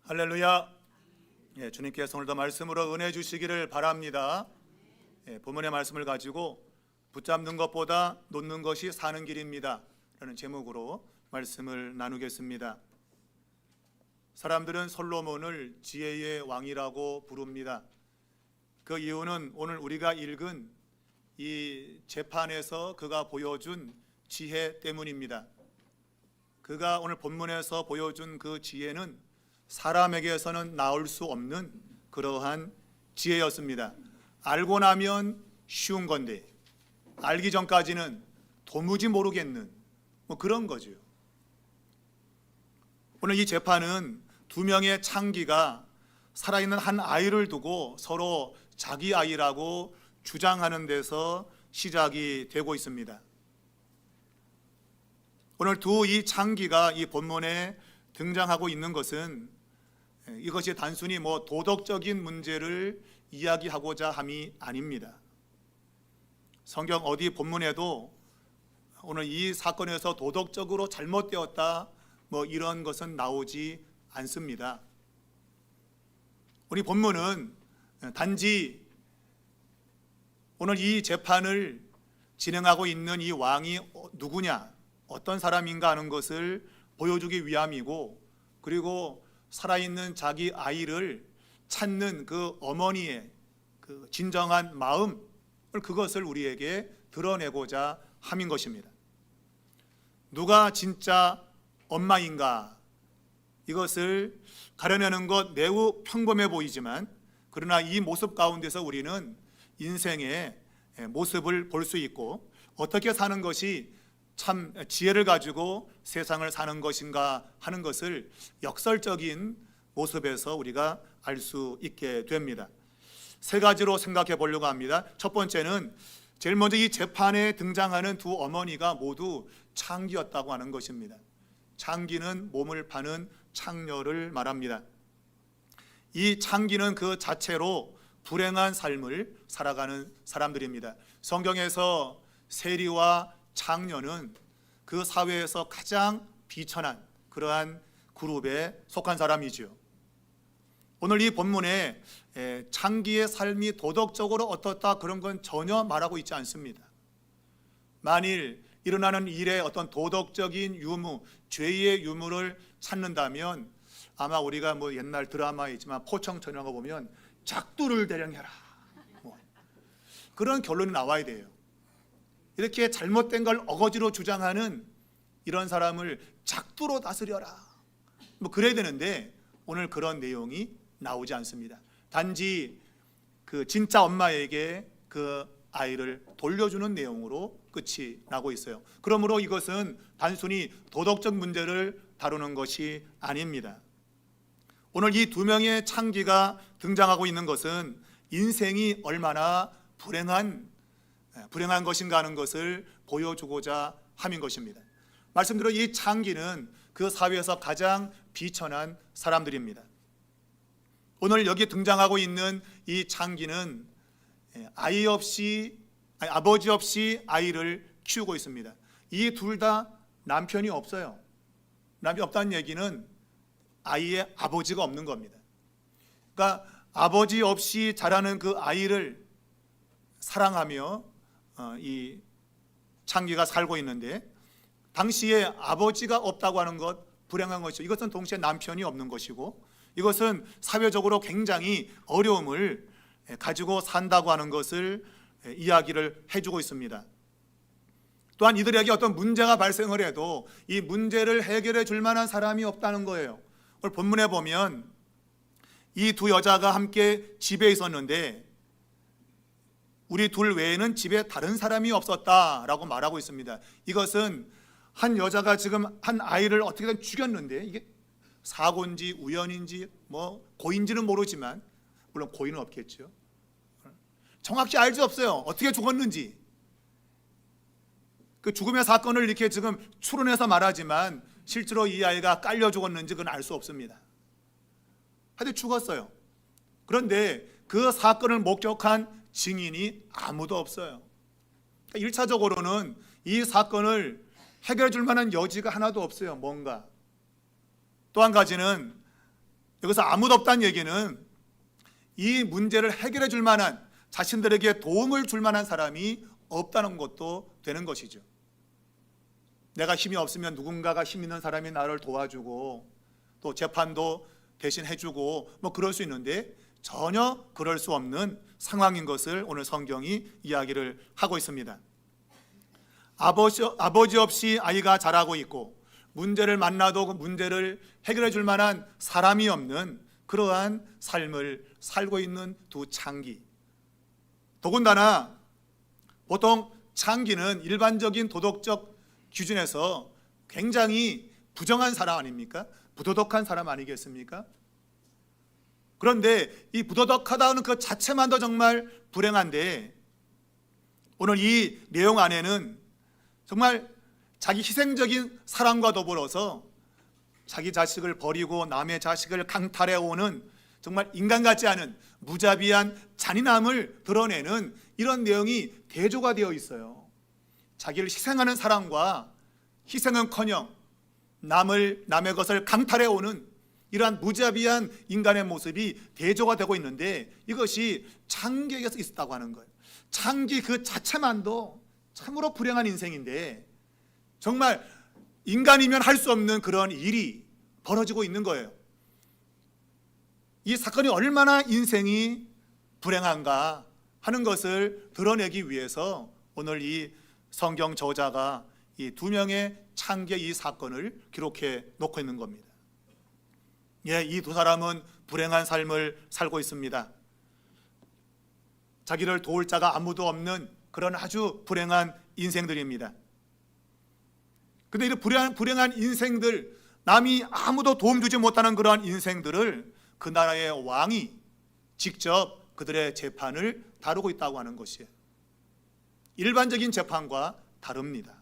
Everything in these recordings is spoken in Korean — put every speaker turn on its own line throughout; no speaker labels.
할렐루야. 주님께서 오늘도 말씀으로 은혜 주시기를 바랍니다. 본문의 말씀을 가지고 붙잡는 것보다 놓는 것이 사는 길입니다 라는 제목으로 말씀을 나누겠습니다. 사람들은 솔로몬을 지혜의 왕이라고 부릅니다. 그 이유는 오늘 우리가 읽은 이 재판에서 그가 보여준 지혜 때문입니다. 그가 오늘 본문에서 보여준 그 지혜는 사람에게서는 나올 수 없는 그러한 지혜였습니다. 알고 나면 쉬운 건데 알기 전까지는 도무지 모르겠는 그런 거죠. 오늘 이 재판은 두 명의 창기가 살아있는 한 아이를 두고 서로 자기 아이라고 주장하는 데서 시작이 되고 있습니다. 오늘 이 창기가 이 본문에 등장하고 있는 것은 이것이 단순히 도덕적인 문제를 이야기하고자 함이 아닙니다. 성경 어디 본문에도 오늘 이 사건에서 도덕적으로 잘못되었다 이런 것은 나오지 않습니다. 우리 본문은 단지 오늘 이 재판을 진행하고 있는 이 왕이 누구냐, 어떤 사람인가 하는 것을 보여주기 위함이고, 그리고 살아있는 자기 아이를 찾는 그 어머니의 그 진정한 마음, 그것을 우리에게 드러내고자 함인 것입니다. 누가 진짜 엄마인가, 이것을 가려내는 것 매우 평범해 보이지만, 그러나 이 모습 가운데서 우리는 인생의 모습을 볼 수 있고, 어떻게 사는 것이 참 지혜를 가지고 세상을 사는 것인가 하는 것을 역설적인 모습에서 우리가 알 수 있게 됩니다. 세 가지로 생각해 보려고 합니다. 첫 번째는 제일 먼저 이 재판에 등장하는 두 어머니가 모두 창기였다고 하는 것입니다. 창기는 몸을 파는 창녀를 말합니다. 이 창기는 그 자체로 불행한 삶을 살아가는 사람들입니다. 성경에서 세리와 창녀는 그 사회에서 가장 비천한 그러한 그룹에 속한 사람이죠. 오늘 이 본문에 창기의 삶이 도덕적으로 어떻다 그런 건 전혀 말하고 있지 않습니다. 만일 일어나는 일에 어떤 도덕적인 유무, 죄의 유무를 찾는다면 아마 우리가 옛날 드라마에 있지만 포청천연한 거 보면 작두를 대령해라 그런 결론이 나와야 돼요. 이렇게 잘못된 걸 어거지로 주장하는 이런 사람을 작두로 다스려라 그래야 되는데 오늘 그런 내용이 나오지 않습니다. 단지 그 진짜 엄마에게 그 아이를 돌려주는 내용으로 끝이 나고 있어요. 그러므로 이것은 단순히 도덕적 문제를 다루는 것이 아닙니다. 오늘 이 두 명의 창기가 등장하고 있는 것은 인생이 얼마나 불행한 것인가 하는 것을 보여주고자 함인 것입니다. 말씀대로 이 창기는 그 사회에서 가장 비천한 사람들입니다. 오늘 여기 등장하고 있는 이 창기는 아버지 없이 아이를 키우고 있습니다. 이 둘 다 남편이 없어요. 남편이 없다는 얘기는 아이의 아버지가 없는 겁니다. 그러니까 아버지 없이 자라는 그 아이를 사랑하며 이 창기가 살고 있는데, 당시에 아버지가 없다고 하는 것 불행한 것이죠. 이것은 동시에 남편이 없는 것이고, 이것은 사회적으로 굉장히 어려움을 가지고 산다고 하는 것을 이야기를 해주고 있습니다. 또한 이들에게 어떤 문제가 발생을 해도 이 문제를 해결해 줄 만한 사람이 없다는 거예요. 오늘 본문에 보면 이 두 여자가 함께 집에 있었는데 우리 둘 외에는 집에 다른 사람이 없었다라고 말하고 있습니다. 이것은 한 여자가 지금 한 아이를 어떻게든 죽였는데, 이게 사고인지 우연인지 고인지는 모르지만, 물론 고인은 없겠죠. 정확히 알 수 없어요. 어떻게 죽었는지. 그 죽음의 사건을 이렇게 지금 추론해서 말하지만 실제로 이 아이가 깔려 죽었는지 그건 알 수 없습니다. 하여튼 죽었어요. 그런데 그 사건을 목격한 증인이 아무도 없어요. 1차적으로는 이 사건을 해결해 줄 만한 여지가 하나도 없어요. 뭔가. 또 한 가지는 여기서 아무도 없다는 얘기는 이 문제를 해결해 줄 만한, 자신들에게 도움을 줄 만한 사람이 없다는 것도 되는 것이죠. 내가 힘이 없으면 누군가가 힘 있는 사람이 나를 도와주고 또 재판도 대신 해주고 뭐 그럴 수 있는데 전혀 그럴 수 없는 상황인 것을 오늘 성경이 이야기를 하고 있습니다. 아버지 없이 아이가 자라고 있고 문제를 만나도 그 문제를 해결해 줄 만한 사람이 없는 그러한 삶을 살고 있는 두 창기. 더군다나 보통 창기는 일반적인 도덕적 기준에서 굉장히 부정한 사람 아닙니까? 부도덕한 사람 아니겠습니까? 그런데 이 부도덕하다는 그 자체만도 정말 불행한데 오늘 이 내용 안에는 정말 자기 희생적인 사랑과 더불어서 자기 자식을 버리고 남의 자식을 강탈해오는 정말 인간 같지 않은 무자비한 잔인함을 드러내는 이런 내용이 대조가 되어 있어요. 자기를 희생하는 사랑과 희생은커녕 남의 것을 강탈해오는 이러한 무자비한 인간의 모습이 대조가 되고 있는데 이것이 창기에서 있었다고 하는 거예요. 창기 그 자체만도 참으로 불행한 인생인데 정말 인간이면 할 수 없는 그런 일이 벌어지고 있는 거예요. 이 사건이 얼마나 인생이 불행한가 하는 것을 드러내기 위해서 오늘 이 성경 저자가 이 두 명의 창기의 이 사건을 기록해 놓고 있는 겁니다. 예, 이 두 사람은 불행한 삶을 살고 있습니다. 자기를 도울 자가 아무도 없는 그런 아주 불행한 인생들입니다. 근데 이 불행한 인생들, 남이 아무도 도움 주지 못하는 그러한 인생들을 그 나라의 왕이 직접 그들의 재판을 다루고 있다고 하는 것이에요. 일반적인 재판과 다릅니다.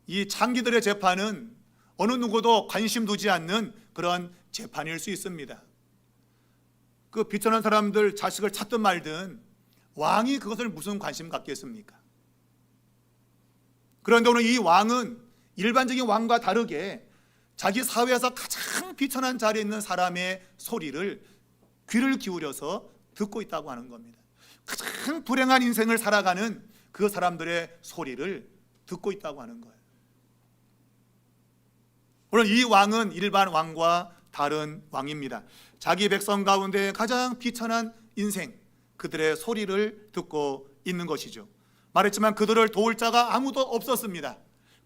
이 창기들의 재판은 어느 누구도 관심 두지 않는 그런 재판일 수 있습니다. 그 비천한 사람들 자식을 찾든 말든 왕이 그것을 무슨 관심 갖겠습니까? 그런데 오늘 이 왕은 일반적인 왕과 다르게 자기 사회에서 가장 비천한 자리에 있는 사람의 소리를 귀를 기울여서 듣고 있다고 하는 겁니다. 가장 불행한 인생을 살아가는 그 사람들의 소리를 듣고 있다고 하는 거예요. 오늘 이 왕은 일반 왕과 다른 왕입니다. 자기 백성 가운데 가장 비천한 인생, 그들의 소리를 듣고 있는 것이죠. 말했지만 그들을 도울 자가 아무도 없었습니다.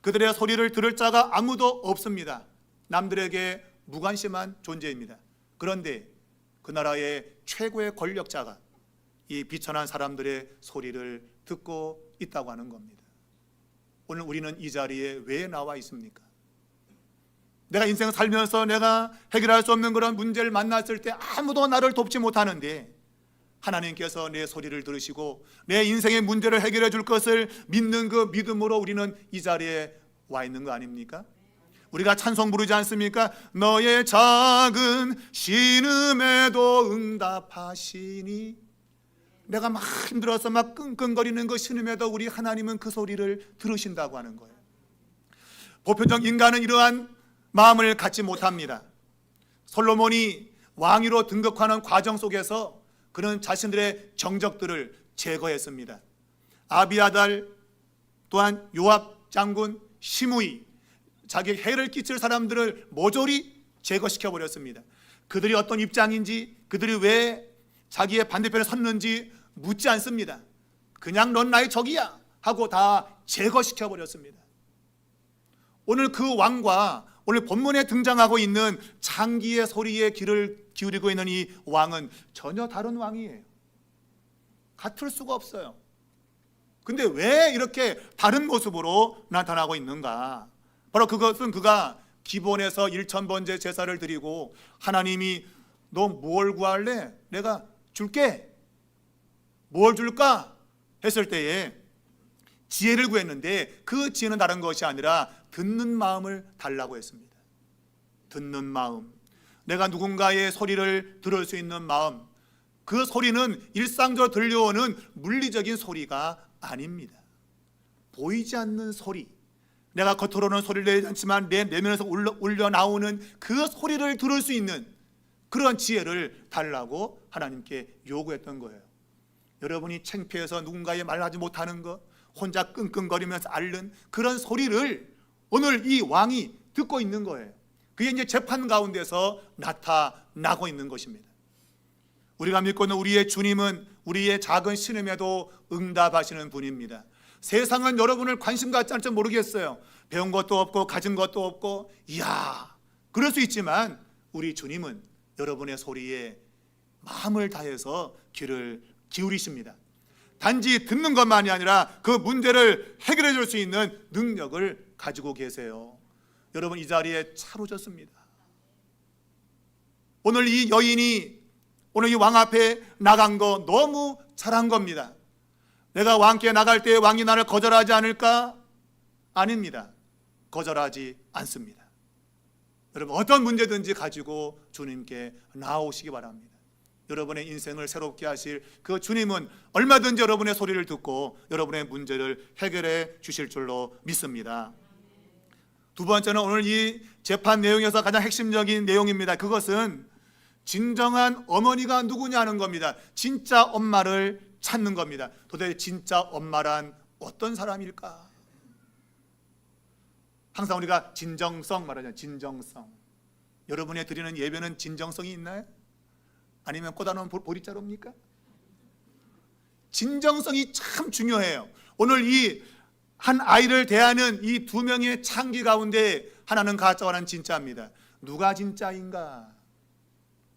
그들의 소리를 들을 자가 아무도 없습니다. 남들에게 무관심한 존재입니다. 그런데 그 나라의 최고의 권력자가 이 비천한 사람들의 소리를 듣고 있다고 하는 겁니다. 오늘 우리는 이 자리에 왜 나와 있습니까? 내가 인생 살면서 내가 해결할 수 없는 그런 문제를 만났을 때 아무도 나를 돕지 못하는데 하나님께서 내 소리를 들으시고 내 인생의 문제를 해결해 줄 것을 믿는 그 믿음으로 우리는 이 자리에 와 있는 거 아닙니까? 우리가 찬송 부르지 않습니까? 너의 작은 신음에도 응답하시니. 내가 막 힘들어서 막 끙끙거리는 그 신음에도 우리 하나님은 그 소리를 들으신다고 하는 거예요. 보편적 인간은 이러한 마음을 갖지 못합니다. 솔로몬이 왕위로 등극하는 과정 속에서 그는 자신들의 정적들을 제거했습니다. 아비아달 또한 요압 장군, 시므이, 자기 해를 끼칠 사람들을 모조리 제거시켜 버렸습니다. 그들이 어떤 입장인지, 그들이 왜 자기의 반대편에 섰는지 묻지 않습니다. 그냥 넌 나의 적이야 하고 다 제거시켜 버렸습니다. 오늘 그 왕과 오늘 본문에 등장하고 있는 창기의 소리에 귀를 기울이고 있는 이 왕은 전혀 다른 왕이에요. 같을 수가 없어요. 근데 왜 이렇게 다른 모습으로 나타나고 있는가? 바로 그것은 그가 기본에서 1000번째 제사를 드리고 하나님이 너 뭘 구할래? 내가 줄게. 뭘 줄까? 했을 때에 지혜를 구했는데 그 지혜는 다른 것이 아니라 듣는 마음을 달라고 했습니다. 듣는 마음, 내가 누군가의 소리를 들을 수 있는 마음, 그 소리는 일상적으로 들려오는 물리적인 소리가 아닙니다. 보이지 않는 소리, 내가 겉으로는 소리를 내지 않지만 내 내면에서 울려 나오는 그 소리를 들을 수 있는 그런 지혜를 달라고 하나님께 요구했던 거예요. 여러분이 창피해서 누군가의 말하지 못하는 것, 혼자 끙끙거리면서 앓는 그런 소리를 오늘 이 왕이 듣고 있는 거예요. 그게 이제 재판 가운데서 나타나고 있는 것입니다. 우리가 믿고 있는 우리의 주님은 우리의 작은 신음에도 응답하시는 분입니다. 세상은 여러분을 관심 갖지 않을지 모르겠어요. 배운 것도 없고 가진 것도 없고, 이야, 그럴 수 있지만 우리 주님은 여러분의 소리에 마음을 다해서 귀를 기울이십니다. 단지 듣는 것만이 아니라 그 문제를 해결해 줄 수 있는 능력을 가지고 계세요. 여러분, 이 자리에 잘 오셨습니다. 오늘 이 여인이 오늘 이 왕 앞에 나간 거 너무 잘한 겁니다. 내가 왕께 나갈 때 왕이 나를 거절하지 않을까? 아닙니다. 거절하지 않습니다. 여러분, 어떤 문제든지 가지고 주님께 나오시기 바랍니다. 여러분의 인생을 새롭게 하실 그 주님은 얼마든지 여러분의 소리를 듣고 여러분의 문제를 해결해 주실 줄로 믿습니다. 두 번째는 오늘 이 재판 내용에서 가장 핵심적인 내용입니다. 그것은 진정한 어머니가 누구냐는 겁니다. 진짜 엄마를 찾는 겁니다. 도대체 진짜 엄마란 어떤 사람일까? 항상 우리가 진정성 말하잖아요. 진정성. 여러분이 드리는 예배는 진정성이 있나요? 아니면 꽂아놓은 보리자루입니까? 진정성이 참 중요해요. 오늘 이 한 아이를 대하는 이 두 명의 창기 가운데 하나는 가짜와 하나는 진짜입니다. 누가 진짜인가?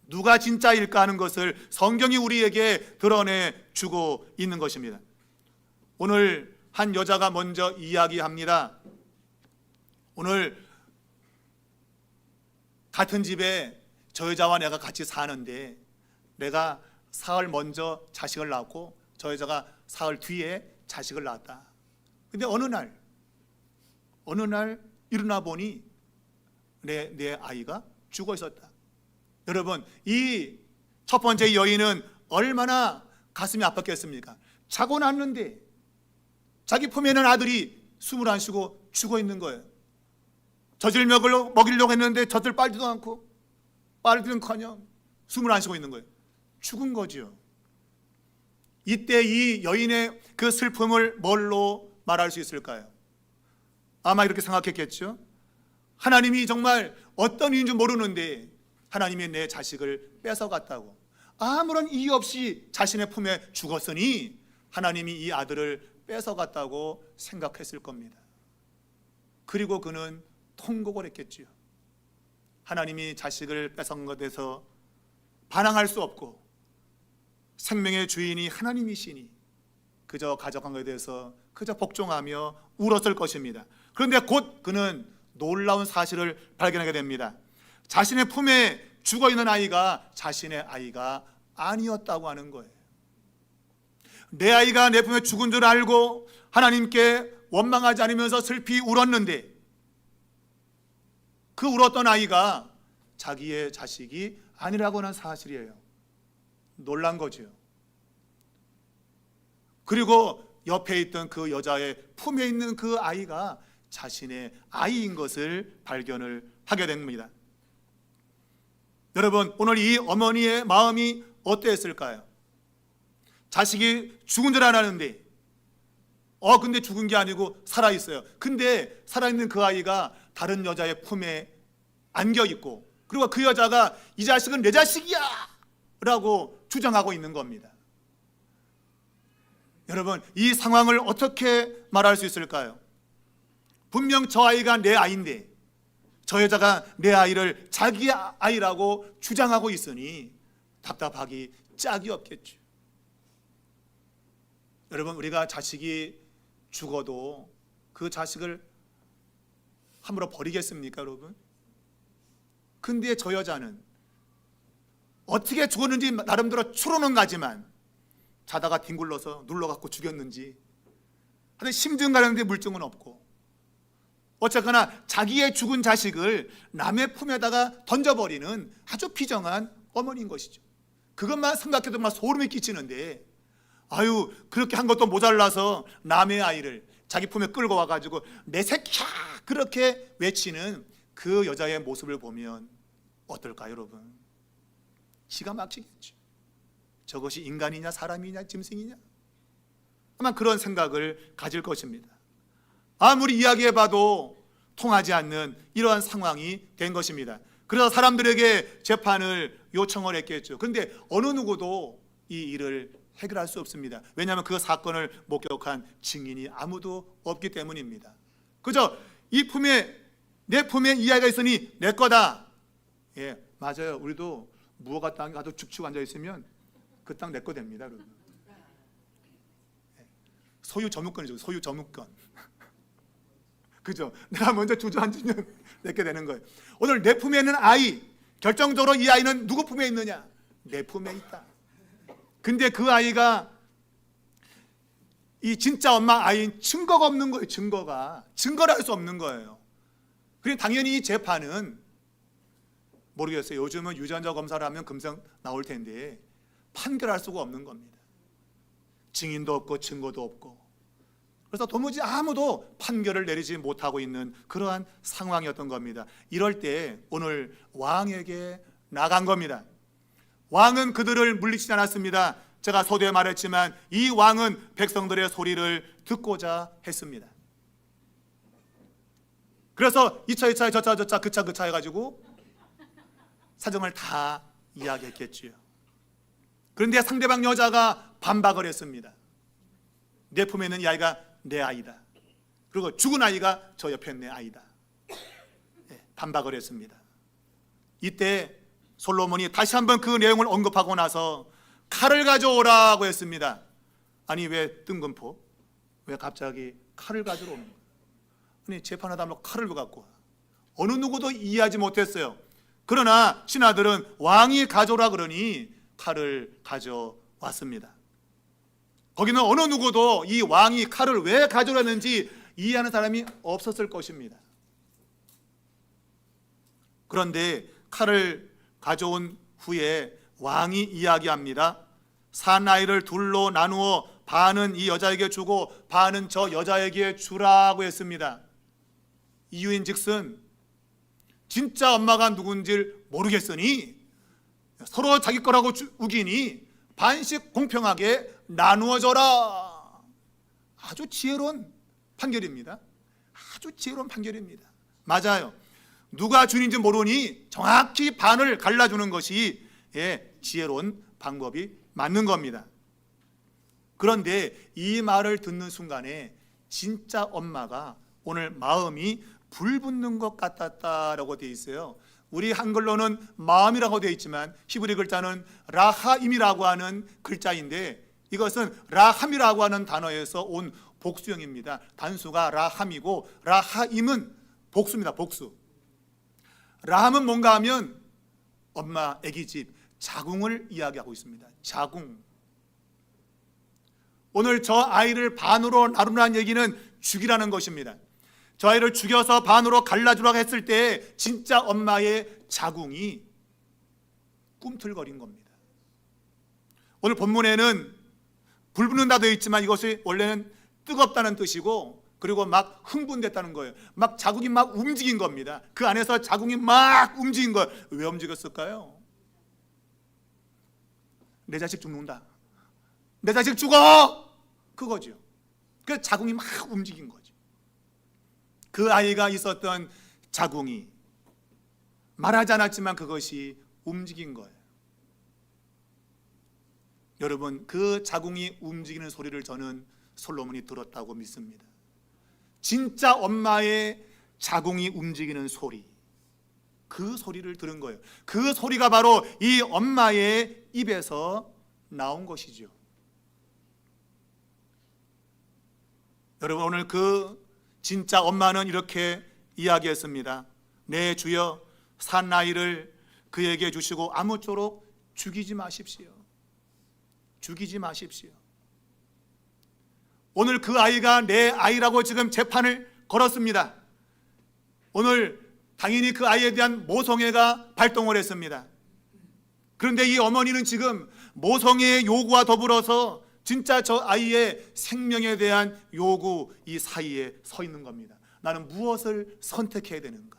누가 진짜일까 하는 것을 성경이 우리에게 드러내 주고 있는 것입니다. 오늘 한 여자가 먼저 이야기합니다. 오늘 같은 집에 저 여자와 내가 같이 사는데 내가 사흘 먼저 자식을 낳았고 저 여자가 사흘 뒤에 자식을 낳았다. 근데 어느 날 일어나 보니 내 아이가 죽어 있었다. 여러분, 이 첫 번째 여인은 얼마나 가슴이 아팠겠습니까? 자고 났는데 자기 품에 있는 아들이 숨을 안 쉬고 죽어 있는 거예요. 젖을 먹이려고 했는데 젖을 빨지도 않고 빨기는커녕 숨을 안 쉬고 있는 거예요. 죽은 거지요. 이때 이 여인의 그 슬픔을 뭘로 말할 수 있을까요? 아마 이렇게 생각했겠죠. 하나님이 정말 어떤 이유인지 모르는데 하나님이 내 자식을 뺏어갔다고, 아무런 이유 없이 자신의 품에 죽었으니 하나님이 이 아들을 뺏어갔다고 생각했을 겁니다. 그리고 그는 통곡을 했겠지요. 하나님이 자식을 뺏은 것에서 반항할 수 없고 생명의 주인이 하나님이시니 그저 가져간 것에 대해서 그저 복종하며 울었을 것입니다. 그런데 곧 그는 놀라운 사실을 발견하게 됩니다. 자신의 품에 죽어있는 아이가 자신의 아이가 아니었다고 하는 거예요. 내 아이가 내 품에 죽은 줄 알고 하나님께 원망하지 않으면서 슬피 울었는데 그 울었던 아이가 자기의 자식이 아니라고 하는 사실이에요. 놀란 거죠. 그리고 옆에 있던 그 여자의 품에 있는 그 아이가 자신의 아이인 것을 발견을 하게 됩니다. 여러분, 오늘 이 어머니의 마음이 어땠을까요? 자식이 죽은 줄 알았는데 근데 죽은 게 아니고 살아있어요. 근데 살아있는 그 아이가 다른 여자의 품에 안겨있고, 그리고 그 여자가 이 자식은 내 자식이야 라고 주장하고 있는 겁니다. 여러분, 이 상황을 어떻게 말할 수 있을까요? 분명 저 아이가 내 아이인데 저 여자가 내 아이를 자기 아이라고 주장하고 있으니 답답하기 짝이 없겠죠. 여러분, 우리가 자식이 죽어도 그 자식을 함부로 버리겠습니까, 여러분? 근데 저 여자는 어떻게 죽었는지 나름대로 추론은 가지만 자다가 뒹굴러서 눌러갖고 죽였는지 하여튼 심증 가는데 물증은 없고, 어쨌거나 자기의 죽은 자식을 남의 품에다가 던져버리는 아주 비정한 어머니인 것이죠. 그것만 생각해도 막 소름이 끼치는데, 아유, 그렇게 한 것도 모자라서 남의 아이를 자기 품에 끌고 와가지고 내 새끼야 그렇게 외치는 그 여자의 모습을 보면 어떨까요, 여러분? 기가 막히겠죠. 저것이 인간이냐 사람이냐 짐승이냐, 아마 그런 생각을 가질 것입니다. 아무리 이야기해봐도 통하지 않는 이러한 상황이 된 것입니다. 그래서 사람들에게 재판을 요청을 했겠죠. 그런데 어느 누구도 이 일을 해결할 수 없습니다. 왜냐하면 그 사건을 목격한 증인이 아무도 없기 때문입니다. 그저 이 품에, 내 품에 이 아이가 있으니 내 거다. 예, 맞아요. 우리도 무허가 땅에 가도 축축 앉아 있으면 그 땅 내 거 됩니다, 여러분. 소유 저무권이죠. 소유 저무권. 그죠? 내가 먼저 주저앉으면 내게 되는 거예요. 오늘 내 품에 있는 아이, 결정적으로 이 아이는 누구 품에 있느냐? 내 품에 있다. 근데 그 아이가 이 진짜 엄마 아이인 증거가 없는 거예요. 증거를 할 수 없는 거예요. 그러니 당연히 이 재판은 모르겠어요. 요즘은 유전자 검사를 하면 금방 나올 텐데 판결할 수가 없는 겁니다. 증인도 없고 증거도 없고, 그래서 도무지 아무도 판결을 내리지 못하고 있는 그러한 상황이었던 겁니다. 이럴 때 오늘 왕에게 나간 겁니다. 왕은 그들을 물리치지 않았습니다. 제가 서두에 말했지만 이 왕은 백성들의 소리를 듣고자 했습니다. 그래서 이 차 저 차 그 차 해가지고 사정을 다 이야기했겠지요. 그런데 상대방 여자가 반박을 했습니다. 내 품에 있는 이 아이가 내 아이다. 그리고 죽은 아이가 저 옆에 있는 내 아이다. 반박을 했습니다. 이때 솔로몬이 다시 한번 그 내용을 언급하고 나서 칼을 가져오라고 했습니다. 아니 왜 뜬금포? 왜 갑자기 칼을 가져오는 거예요? 아니 재판하다 뭐 칼을 왜 갖고 와? 어느 누구도 이해하지 못했어요. 그러나 신하들은 왕이 가져오라 그러니 칼을 가져왔습니다. 거기는 어느 누구도 이 왕이 칼을 왜 가져오려는지 이해하는 사람이 없었을 것입니다. 그런데 칼을 가져온 후에 왕이 이야기합니다. 산 아이를 둘로 나누어 반은 이 여자에게 주고 반은 저 여자에게 주라고 했습니다. 이유인즉슨 진짜 엄마가 누군지 모르겠으니 서로 자기 거라고 우기니 반씩 공평하게 나누어줘라. 아주 지혜로운 판결입니다. 아주 지혜로운 판결입니다. 맞아요. 누가 주인인지 모르니 정확히 반을 갈라주는 것이 지혜로운 방법이 맞는 겁니다. 그런데 이 말을 듣는 순간에 진짜 엄마가 오늘 마음이 불붙는 것 같았다라고 되어 있어요. 우리 한글로는 마음이라고 되어 있지만 히브리 글자는 라하임이라고 하는 글자인데 이것은 라함이라고 하는 단어에서 온 복수형입니다. 단수가 라함이고 라하임은 복수입니다. 복수. 라함은 뭔가 하면 엄마 아기 집 자궁을 이야기하고 있습니다. 자궁. 오늘 저 아이를 반으로 나누라는 얘기는 죽이라는 것입니다. 저 아이를 죽여서 반으로 갈라주라고 했을 때 진짜 엄마의 자궁이 꿈틀거린 겁니다. 오늘 본문에는 불붙는다 되어 있지만 이것이 원래는 뜨겁다는 뜻이고 그리고 막 흥분됐다는 거예요. 막 자궁이 막 움직인 겁니다. 그 안에서 자궁이 막 움직인 거예요. 왜 움직였을까요? 내 자식 죽는다. 내 자식 죽어! 그거죠. 그래서 자궁이 막 움직인 거죠. 그 아이가 있었던 자궁이 말하지 않았지만 그것이 움직인 거예요. 여러분, 그 자궁이 움직이는 소리를 저는 솔로몬이 들었다고 믿습니다. 진짜 엄마의 자궁이 움직이는 소리, 그 소리를 들은 거예요. 그 소리가 바로 이 엄마의 입에서 나온 것이죠. 여러분, 오늘 그 진짜 엄마는 이렇게 이야기했습니다. 내 주여, 산 아이를 그에게 주시고 아무쪼록 죽이지 마십시오. 죽이지 마십시오. 오늘 그 아이가 내 아이라고 지금 재판을 걸었습니다. 오늘 당연히 그 아이에 대한 모성애가 발동을 했습니다. 그런데 이 어머니는 지금 모성애의 요구와 더불어서 진짜 저 아이의 생명에 대한 요구 이 사이에 서 있는 겁니다. 나는 무엇을 선택해야 되는가?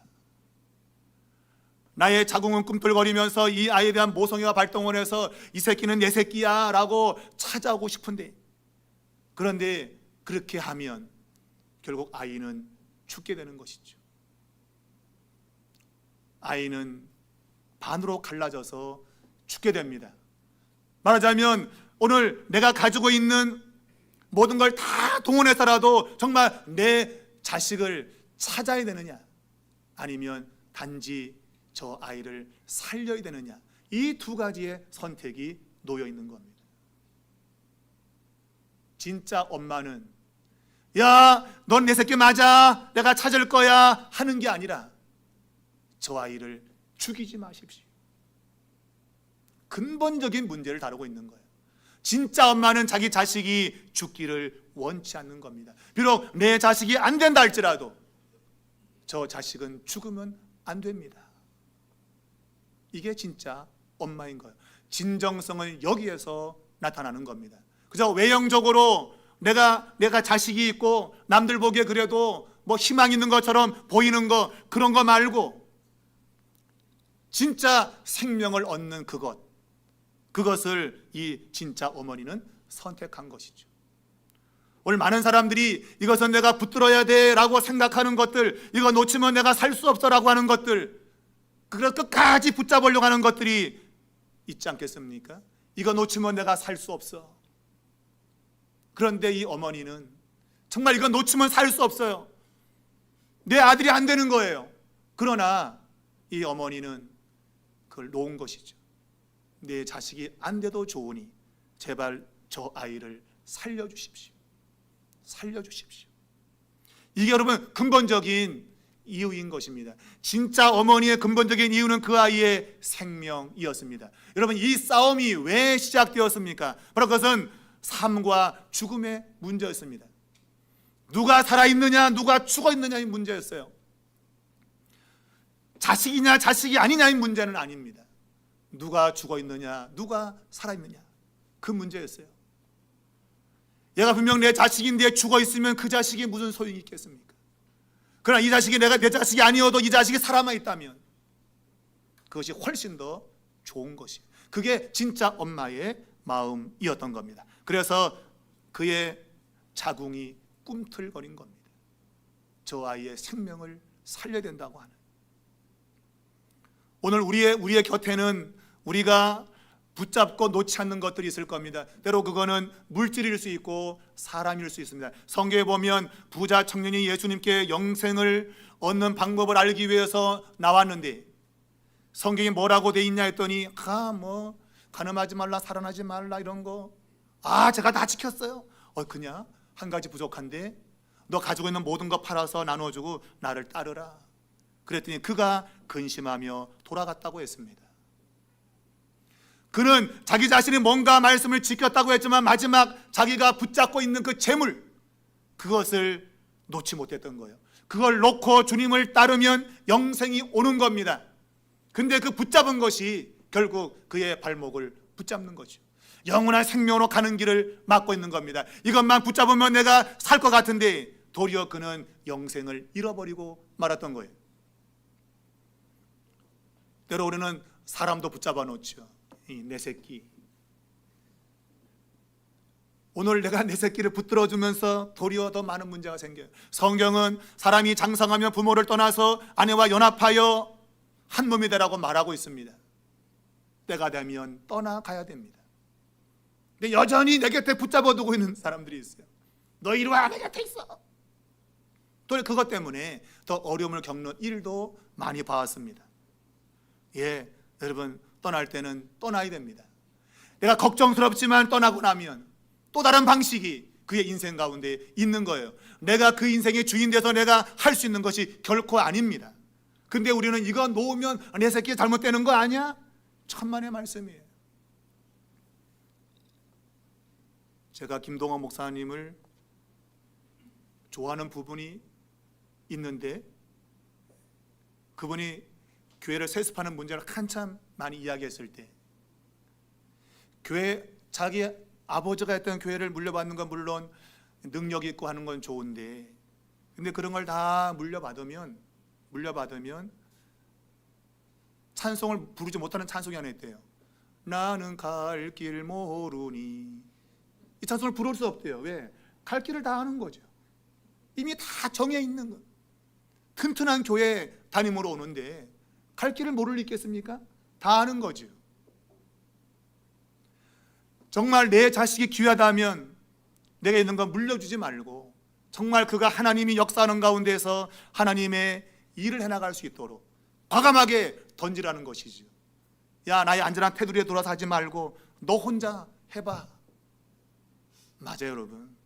나의 자궁은 꿈틀거리면서 이 아이에 대한 모성애가 발동을 해서 이 새끼는 내 새끼야 라고 찾아오고 싶은데, 그런데 그렇게 하면 결국 아이는 죽게 되는 것이죠. 아이는 반으로 갈라져서 죽게 됩니다. 말하자면 오늘 내가 가지고 있는 모든 걸 다 동원해서라도 정말 내 자식을 찾아야 되느냐, 아니면 단지 저 아이를 살려야 되느냐, 이 두 가지의 선택이 놓여 있는 겁니다. 진짜 엄마는 야, 넌 내 새끼 맞아, 내가 찾을 거야 하는 게 아니라 저 아이를 죽이지 마십시오. 근본적인 문제를 다루고 있는 거예요. 진짜 엄마는 자기 자식이 죽기를 원치 않는 겁니다. 비록 내 자식이 안 된다 할지라도 저 자식은 죽으면 안 됩니다. 이게 진짜 엄마인 거예요. 진정성은 여기에서 나타나는 겁니다. 그저 외형적으로 내가 자식이 있고 남들 보기에 그래도 뭐 희망 있는 것처럼 보이는 거, 그런 거 말고 진짜 생명을 얻는 그것을 이 진짜 어머니는 선택한 것이죠. 오늘 많은 사람들이 이것은 내가 붙들어야 돼 라고 생각하는 것들, 이거 놓치면 내가 살 수 없어 라고 하는 것들, 그걸 끝까지 붙잡으려고 하는 것들이 있지 않겠습니까? 이거 놓치면 내가 살 수 없어. 그런데 이 어머니는 정말 이거 놓치면 살 수 없어요. 내 아들이 안 되는 거예요. 그러나 이 어머니는 그걸 놓은 것이죠. 내 자식이 안 돼도 좋으니 제발 저 아이를 살려주십시오. 살려주십시오. 이게 여러분 근본적인 이유인 것입니다. 진짜 어머니의 근본적인 이유는 그 아이의 생명이었습니다. 여러분, 이 싸움이 왜 시작되었습니까? 바로 그것은 삶과 죽음의 문제였습니다. 누가 살아있느냐, 누가 죽어있느냐의 문제였어요. 자식이냐 자식이 아니냐의 문제는 아닙니다. 누가 죽어있느냐, 누가 살아있느냐, 그 문제였어요. 얘가 분명 내 자식인데 죽어있으면 그 자식이 무슨 소용이 있겠습니까? 그러나 이 자식이 내 자식이 아니어도 이 자식이 살아만 있다면 그것이 훨씬 더 좋은 것이에요. 그게 진짜 엄마의 마음이었던 겁니다. 그래서 그의 자궁이 꿈틀거린 겁니다. 저 아이의 생명을 살려야 된다고 하는. 오늘 우리의 곁에는 우리가 붙잡고 놓지 않는 것들이 있을 겁니다. 때로 그거는 물질일 수 있고 사람일 수 있습니다. 성경에 보면 부자 청년이 예수님께 영생을 얻는 방법을 알기 위해서 나왔는데 성경에 뭐라고 돼 있냐 했더니 간음하지 말라, 살인하지 말라, 이런 거 제가 다 지켰어요. 그냥 한 가지 부족한데 너 가지고 있는 모든 거 팔아서 나눠주고 나를 따르라. 그랬더니 그가 근심하며 돌아갔다고 했습니다. 그는 자기 자신이 뭔가 말씀을 지켰다고 했지만 마지막 자기가 붙잡고 있는 그 재물, 그것을 놓지 못했던 거예요. 그걸 놓고 주님을 따르면 영생이 오는 겁니다. 근데 그 붙잡은 것이 결국 그의 발목을 붙잡는 거죠. 영원한 생명으로 가는 길을 막고 있는 겁니다. 이것만 붙잡으면 내가 살 것 같은데 도리어 그는 영생을 잃어버리고 말았던 거예요. 때로 우리는 사람도 붙잡아 놓죠. 내 새끼. 오늘 내가 내 새끼를 붙들어주면서 도리어 더 많은 문제가 생겨요. 성경은 사람이 장성하며 부모를 떠나서 아내와 연합하여 한 몸이 되라고 말하고 있습니다. 때가 되면 떠나가야 됩니다. 근데 여전히 내 곁에 붙잡아 두고 있는 사람들이 있어요. 너 이리 와, 내 곁에 있어. 또 그것 때문에 더 어려움을 겪는 일도 많이 봐왔습니다. 여러분, 떠날 때는 떠나야 됩니다. 내가 걱정스럽지만 떠나고 나면 또 다른 방식이 그의 인생 가운데 있는 거예요. 내가 그 인생의 주인 돼서 내가 할 수 있는 것이 결코 아닙니다. 근데 우리는 이거 놓으면 내 새끼 잘못되는 거 아니야? 천만의 말씀이에요. 제가 김동원 목사님을 좋아하는 부분이 있는데 그분이 교회를 세습하는 문제를 한참 많이 이야기했을 때 자기 아버지가 했던 교회를 물려받는 건 물론 능력 있고 하는 건 좋은데, 근데 그런 걸 다 물려받으면 찬송을 부르지 못하는 찬송이 하나 있대요. 나는 갈 길 모르니. 이 찬송을 부를 수 없대요. 왜? 갈 길을 다 아는 거죠. 이미 다 정해 있는 거. 튼튼한 교회 담임으로 오는데 갈 길을 모를 리 있겠습니까? 다 아는 거죠. 정말 내 자식이 귀하다면 내가 있는 거 물려주지 말고 정말 그가 하나님이 역사하는 가운데서 하나님의 일을 해나갈 수 있도록 과감하게 던지라는 것이죠. 야, 나의 안전한 테두리에 돌아서 하지 말고 너 혼자 해봐. 맞아요, 여러분.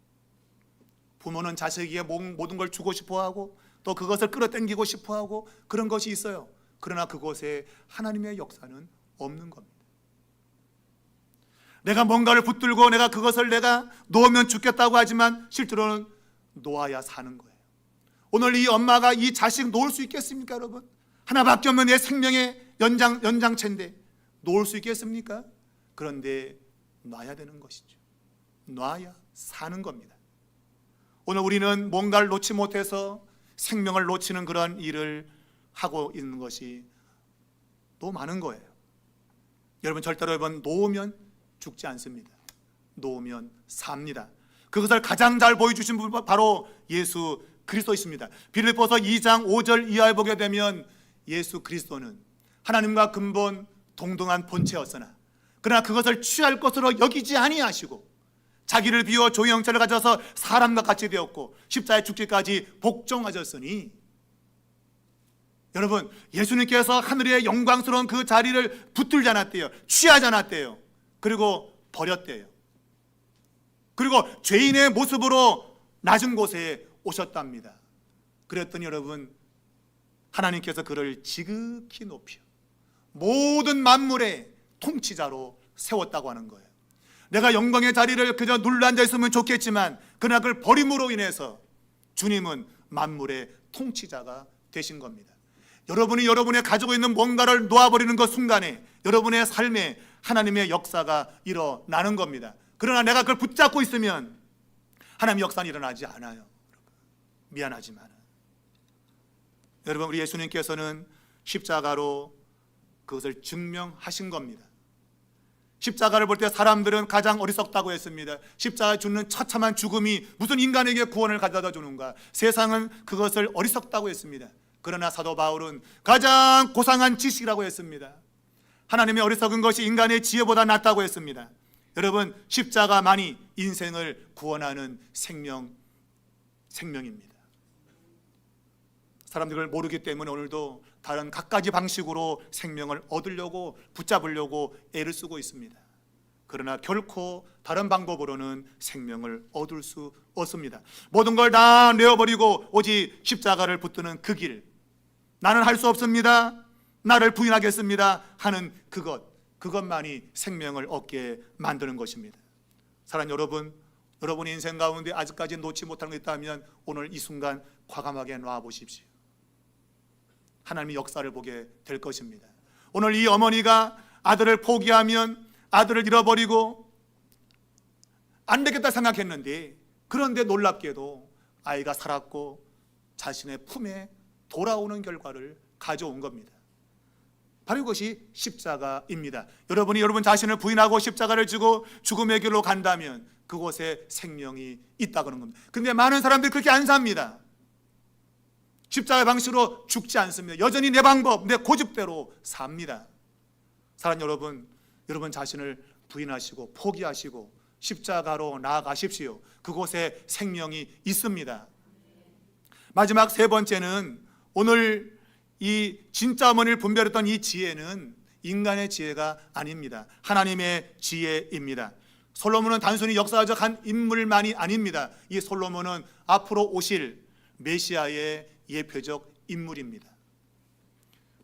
부모는 자식에게 모든 걸 주고 싶어하고 또 그것을 끌어당기고 싶어하고 그런 것이 있어요. 그러나 그곳에 하나님의 역사는 없는 겁니다. 내가 뭔가를 붙들고 내가 그것을 내가 놓으면 죽겠다고 하지만 실제로는 놓아야 사는 거예요. 오늘 이 엄마가 이 자식 놓을 수 있겠습니까, 여러분? 하나밖에 없는 내 생명의 연장체인데 놓을 수 있겠습니까? 그런데 놔야 되는 것이죠. 놔야 사는 겁니다. 오늘 우리는 뭔가를 놓지 못해서 생명을 놓치는 그런 일을 하고 있는 것이 너무 많은 거예요. 여러분, 절대로 여러분 놓으면 죽지 않습니다. 놓으면 삽니다. 그것을 가장 잘 보여주신 분 바로 예수 그리스도이십니다. 빌립보서 2장 5절 이하에 보게 되면 예수 그리스도는 하나님과 근본 동등한 본체였으나 그러나 그것을 취할 것으로 여기지 아니하시고 자기를 비워 종의 형체를 가져서 사람과 같이 되었고 십자가에 죽기까지 복종하셨으니, 여러분, 예수님께서 하늘의 영광스러운 그 자리를 붙들지 않았대요. 취하지 않았대요. 그리고 버렸대요. 그리고 죄인의 모습으로 낮은 곳에 오셨답니다. 그랬더니 여러분, 하나님께서 그를 지극히 높여 모든 만물의 통치자로 세웠다고 하는 거예요. 내가 영광의 자리를 그저 눌러 앉아 있으면 좋겠지만 그러나 그걸 버림으로 인해서 주님은 만물의 통치자가 되신 겁니다. 여러분이 여러분의 가지고 있는 뭔가를 놓아버리는 그 순간에 여러분의 삶에 하나님의 역사가 일어나는 겁니다. 그러나 내가 그걸 붙잡고 있으면 하나님의 역사는 일어나지 않아요. 미안하지만 여러분, 우리 예수님께서는 십자가로 그것을 증명하신 겁니다. 십자가를 볼 때 사람들은 가장 어리석다고 했습니다. 십자가에 죽는 처참한 죽음이 무슨 인간에게 구원을 가져다 주는가. 세상은 그것을 어리석다고 했습니다. 그러나 사도 바울은 가장 고상한 지식이라고 했습니다. 하나님의 어리석은 것이 인간의 지혜보다 낫다고 했습니다. 여러분, 십자가만이 인생을 구원하는 생명입니다. 사람들이 그걸 모르기 때문에 오늘도 다른 갖가지 방식으로 생명을 얻으려고 붙잡으려고 애를 쓰고 있습니다. 그러나 결코 다른 방법으로는 생명을 얻을 수 없습니다. 모든 걸 다 내어버리고 오직 십자가를 붙드는 그 길, 나는 할 수 없습니다, 나를 부인하겠습니다 하는 그것만이 생명을 얻게 만드는 것입니다. 사랑하는 여러분, 여러분의 인생 가운데 아직까지 놓지 못한 게 있다면 오늘 이 순간 과감하게 놔보십시오. 하나님의 역사를 보게 될 것입니다. 오늘 이 어머니가 아들을 포기하면 아들을 잃어버리고 안 되겠다 생각했는데, 그런데 놀랍게도 아이가 살았고 자신의 품에 돌아오는 결과를 가져온 겁니다. 바로 이것이 십자가입니다. 여러분이 여러분 자신을 부인하고 십자가를 지고 죽음의 길로 간다면 그곳에 생명이 있다 그런 겁니다. 그런데 많은 사람들이 그렇게 안 삽니다. 십자가의 방식으로 죽지 않습니다. 여전히 내 방법, 내 고집대로 삽니다. 사랑하는 여러분, 여러분 자신을 부인하시고 포기하시고 십자가로 나아가십시오. 그곳에 생명이 있습니다. 마지막 세 번째는, 오늘 이 진짜 어머니를 분별했던 이 지혜는 인간의 지혜가 아닙니다. 하나님의 지혜입니다. 솔로몬은 단순히 역사적 한 인물만이 아닙니다. 이 솔로몬은 앞으로 오실 메시아의 예표적 인물입니다.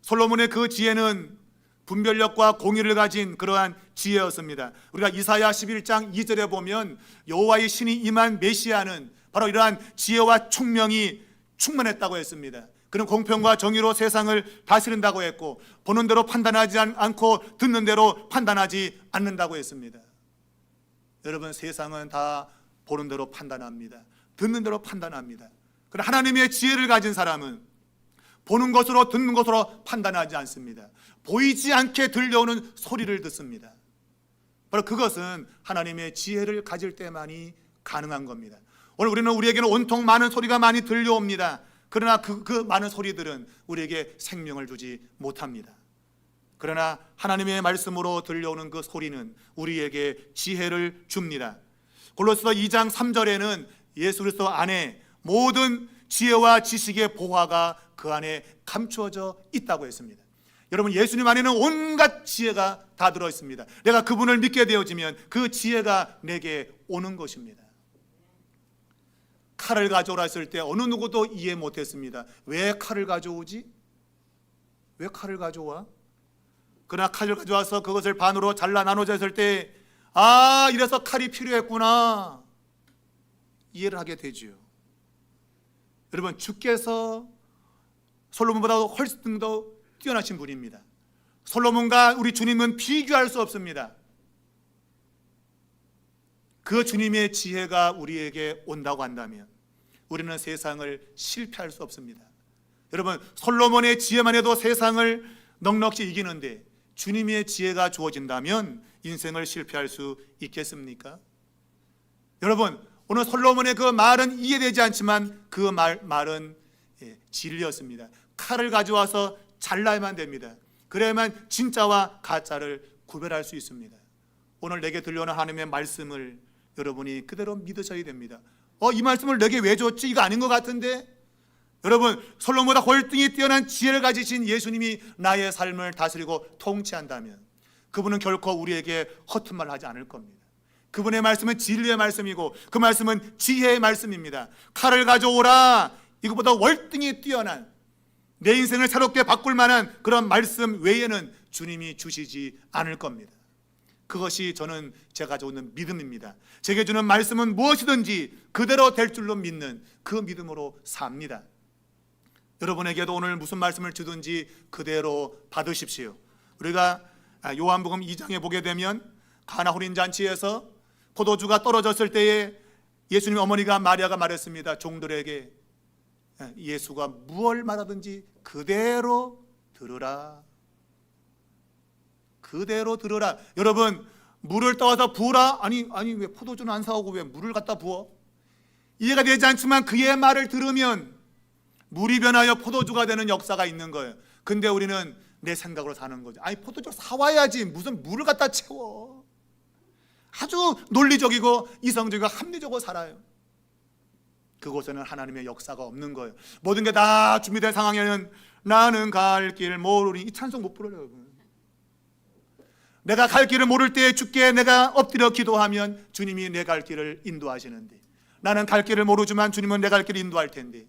솔로몬의 그 지혜는 분별력과 공의를 가진 그러한 지혜였습니다. 우리가 이사야 11장 2절에 보면 여호와의 신이 임한 메시아는 바로 이러한 지혜와 총명이 충만했다고 했습니다. 그는 공평과 정의로 세상을 다스린다고 했고 보는 대로 판단하지 않고 듣는 대로 판단하지 않는다고 했습니다. 여러분, 세상은 다 보는 대로 판단합니다. 듣는 대로 판단합니다. 그러나 하나님의 지혜를 가진 사람은 보는 것으로 듣는 것으로 판단하지 않습니다. 보이지 않게 들려오는 소리를 듣습니다. 바로 그것은 하나님의 지혜를 가질 때만이 가능한 겁니다. 오늘 우리에게는 온통 많은 소리가 많이 들려옵니다. 그러나 그 많은 소리들은 우리에게 생명을 주지 못합니다. 그러나 하나님의 말씀으로 들려오는 그 소리는 우리에게 지혜를 줍니다. 골로새서 2장 3절에는 예수 그리스도 안에 모든 지혜와 지식의 보화가 그 안에 감추어져 있다고 했습니다. 여러분, 예수님 안에는 온갖 지혜가 다 들어있습니다. 내가 그분을 믿게 되어지면 그 지혜가 내게 오는 것입니다. 칼을 가져오라 했을 때 어느 누구도 이해 못했습니다. 왜 칼을 가져오지? 왜 칼을 가져와? 그러나 칼을 가져와서 그것을 반으로 잘라 나눠져 있을 때 이래서 칼이 필요했구나, 이해를 하게 되지요. 여러분, 주께서 솔로몬보다 훨씬 더 뛰어나신 분입니다. 솔로몬과 우리 주님은 비교할 수 없습니다. 그 주님의 지혜가 우리에게 온다고 한다면 우리는 세상을 실패할 수 없습니다. 여러분, 솔로몬의 지혜만 해도 세상을 넉넉히 이기는데 주님의 지혜가 주어진다면 인생을 실패할 수 있겠습니까? 여러분, 오늘 솔로몬의 그 말은 이해되지 않지만 그 말은 진리였습니다. 칼을 가져와서 잘라야만 됩니다. 그래야만 진짜와 가짜를 구별할 수 있습니다. 오늘 내게 들려오는 하나님의 말씀을 여러분이 그대로 믿으셔야 됩니다. 이 말씀을 내게 왜 줬지? 이거 아닌 것 같은데? 여러분, 솔로몬보다 월등히 뛰어난 지혜를 가지신 예수님이 나의 삶을 다스리고 통치한다면 그분은 결코 우리에게 허튼 말을 하지 않을 겁니다. 그분의 말씀은 진리의 말씀이고 그 말씀은 지혜의 말씀입니다. 칼을 가져오라, 이것보다 월등히 뛰어난 내 인생을 새롭게 바꿀 만한 그런 말씀 외에는 주님이 주시지 않을 겁니다. 그것이 저는 제가 가져오는 믿음입니다. 제게 주는 말씀은 무엇이든지 그대로 될 줄로 믿는 그 믿음으로 삽니다. 여러분에게도 오늘 무슨 말씀을 주든지 그대로 받으십시오. 우리가 요한복음 2장에 보게 되면 가나 혼인잔치에서 포도주가 떨어졌을 때에 예수님 어머니가 마리아가 말했습니다. 종들에게 예수가 무엇을 말하든지 그대로 들으라. 그대로 들으라. 여러분, 물을 떠와서 부으라? 아니 왜 포도주는 안 사오고 왜 물을 갖다 부어? 이해가 되지 않지만 그의 말을 들으면 물이 변하여 포도주가 되는 역사가 있는 거예요. 근데 우리는 내 생각으로 사는 거죠. 포도주 사와야지 무슨 물을 갖다 채워. 아주 논리적이고 이성적이고 합리적으로 살아요. 그곳에는 하나님의 역사가 없는 거예요. 모든 게 다 준비된 상황에는 나는 갈 길 모르니, 이 찬송 못 불러요. 여러분. 내가 갈 길을 모를 때에 주께 내가 엎드려 기도하면 주님이 내 갈 길을 인도하시는데, 나는 갈 길을 모르지만 주님은 내 갈 길을 인도할 텐데,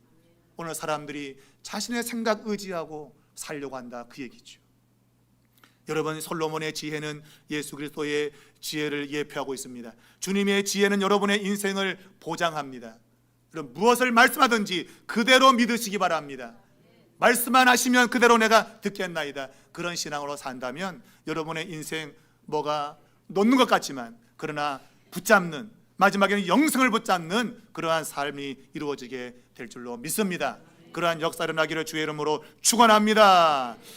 오늘 사람들이 자신의 생각 의지하고 살려고 한다, 그 얘기죠. 여러분, 솔로몬의 지혜는 예수 그리스도의 지혜를 예표하고 있습니다. 주님의 지혜는 여러분의 인생을 보장합니다. 그럼 무엇을 말씀하든지 그대로 믿으시기 바랍니다. 말씀만 하시면 그대로 내가 듣겠나이다. 그런 신앙으로 산다면 여러분의 인생 뭐가 놓는 것 같지만 그러나 붙잡는, 마지막에는 영생을 붙잡는 그러한 삶이 이루어지게 될 줄로 믿습니다. 그러한 역사 일어나기를 주의 이름으로 축원합니다.